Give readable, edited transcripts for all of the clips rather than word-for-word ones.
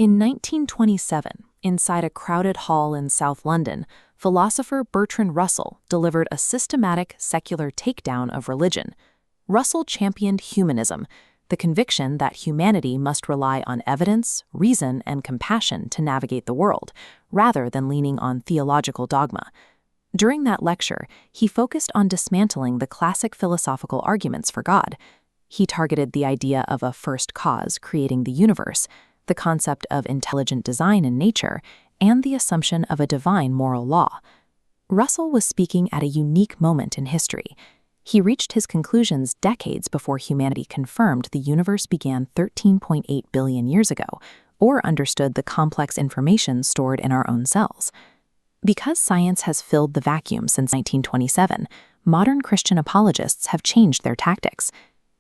In 1927, inside a crowded hall in South London, philosopher Bertrand Russell delivered a systematic secular takedown of religion. Russell championed humanism, the conviction that humanity must rely on evidence, reason, and compassion to navigate the world, rather than leaning on theological dogma. During that lecture, he focused on dismantling the classic philosophical arguments for God. He targeted the idea of a first cause creating the universe, the concept of intelligent design in nature, and the assumption of a divine moral law. Russell was speaking at a unique moment in history. He reached his conclusions decades before humanity confirmed the universe began 13.8 billion years ago, or understood the complex information stored in our own cells. Because science has filled the vacuum since 1927, modern Christian apologists have changed their tactics.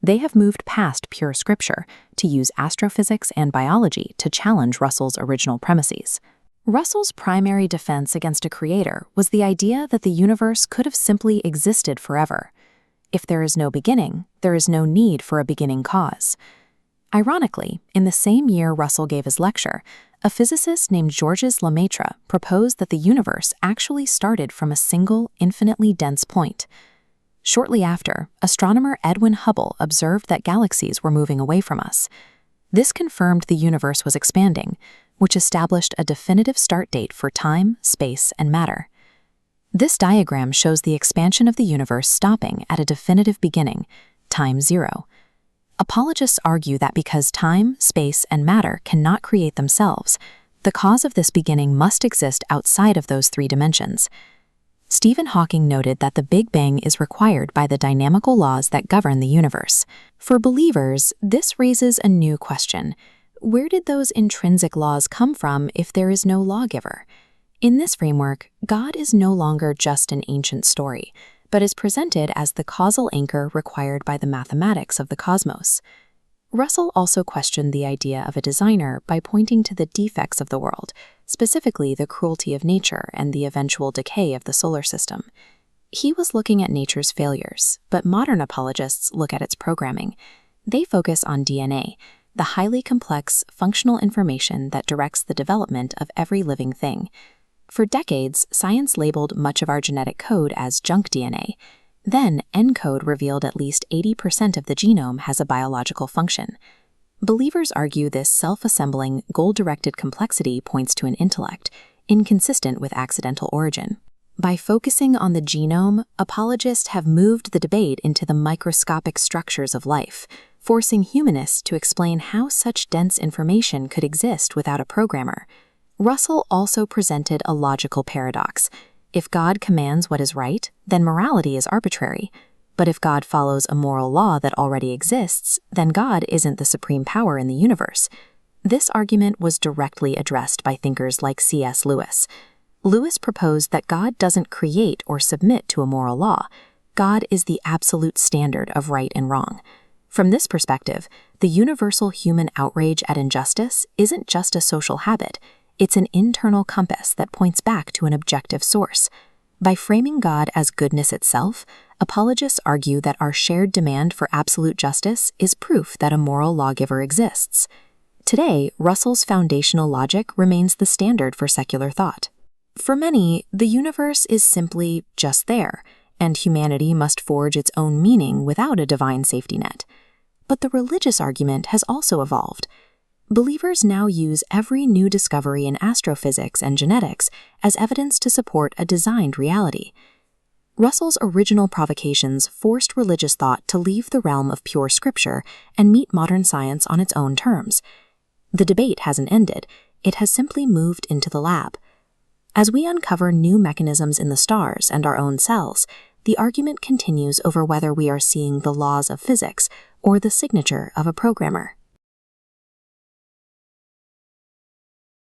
They have moved past pure scripture to use astrophysics and biology to challenge Russell's original premises. Russell's primary defense against a creator was the idea that the universe could have simply existed forever. If there is no beginning, there is no need for a beginning cause. Ironically, in the same year Russell gave his lecture, a physicist named Georges Lemaitre proposed that the universe actually started from a single, infinitely dense point. Shortly after, astronomer Edwin Hubble observed that galaxies were moving away from us. This confirmed the universe was expanding, which established a definitive start date for time, space, and matter. This diagram shows the expansion of the universe stopping at a definitive beginning, time zero. Apologists argue that because time, space, and matter cannot create themselves, the cause of this beginning must exist outside of those three dimensions. Stephen Hawking noted that the Big Bang is required by the dynamical laws that govern the universe. For believers, this raises a new question. Where did those intrinsic laws come from if there is no lawgiver? In this framework, God is no longer just an ancient story, but is presented as the causal anchor required by the mathematics of the cosmos. Russell also questioned the idea of a designer by pointing to the defects of the world, specifically the cruelty of nature and the eventual decay of the solar system. He was looking at nature's failures, but modern apologists look at its programming. They focus on DNA, the highly complex, functional information that directs the development of every living thing. For decades, science labeled much of our genetic code as junk DNA. Then, ENCODE revealed at least 80% of the genome has a biological function. Believers argue this self-assembling, goal-directed complexity points to an intellect, inconsistent with accidental origin. By focusing on the genome, apologists have moved the debate into the microscopic structures of life, forcing humanists to explain how such dense information could exist without a programmer. Russell also presented a logical paradox. If God commands what is right, then morality is arbitrary. But if God follows a moral law that already exists, then God isn't the supreme power in the universe. This argument was directly addressed by thinkers like C.S. Lewis. Lewis proposed that God doesn't create or submit to a moral law. God is the absolute standard of right and wrong. From this perspective, the universal human outrage at injustice isn't just a social habit. It's an internal compass that points back to an objective source. By framing God as goodness itself, apologists argue that our shared demand for absolute justice is proof that a moral lawgiver exists. Today, Russell's foundational logic remains the standard for secular thought. For many, the universe is simply just there, and humanity must forge its own meaning without a divine safety net. But the religious argument has also evolved. Believers now use every new discovery in astrophysics and genetics as evidence to support a designed reality. Russell's original provocations forced religious thought to leave the realm of pure scripture and meet modern science on its own terms. The debate hasn't ended, it has simply moved into the lab. As we uncover new mechanisms in the stars and our own cells, the argument continues over whether we are seeing the laws of physics or the signature of a programmer.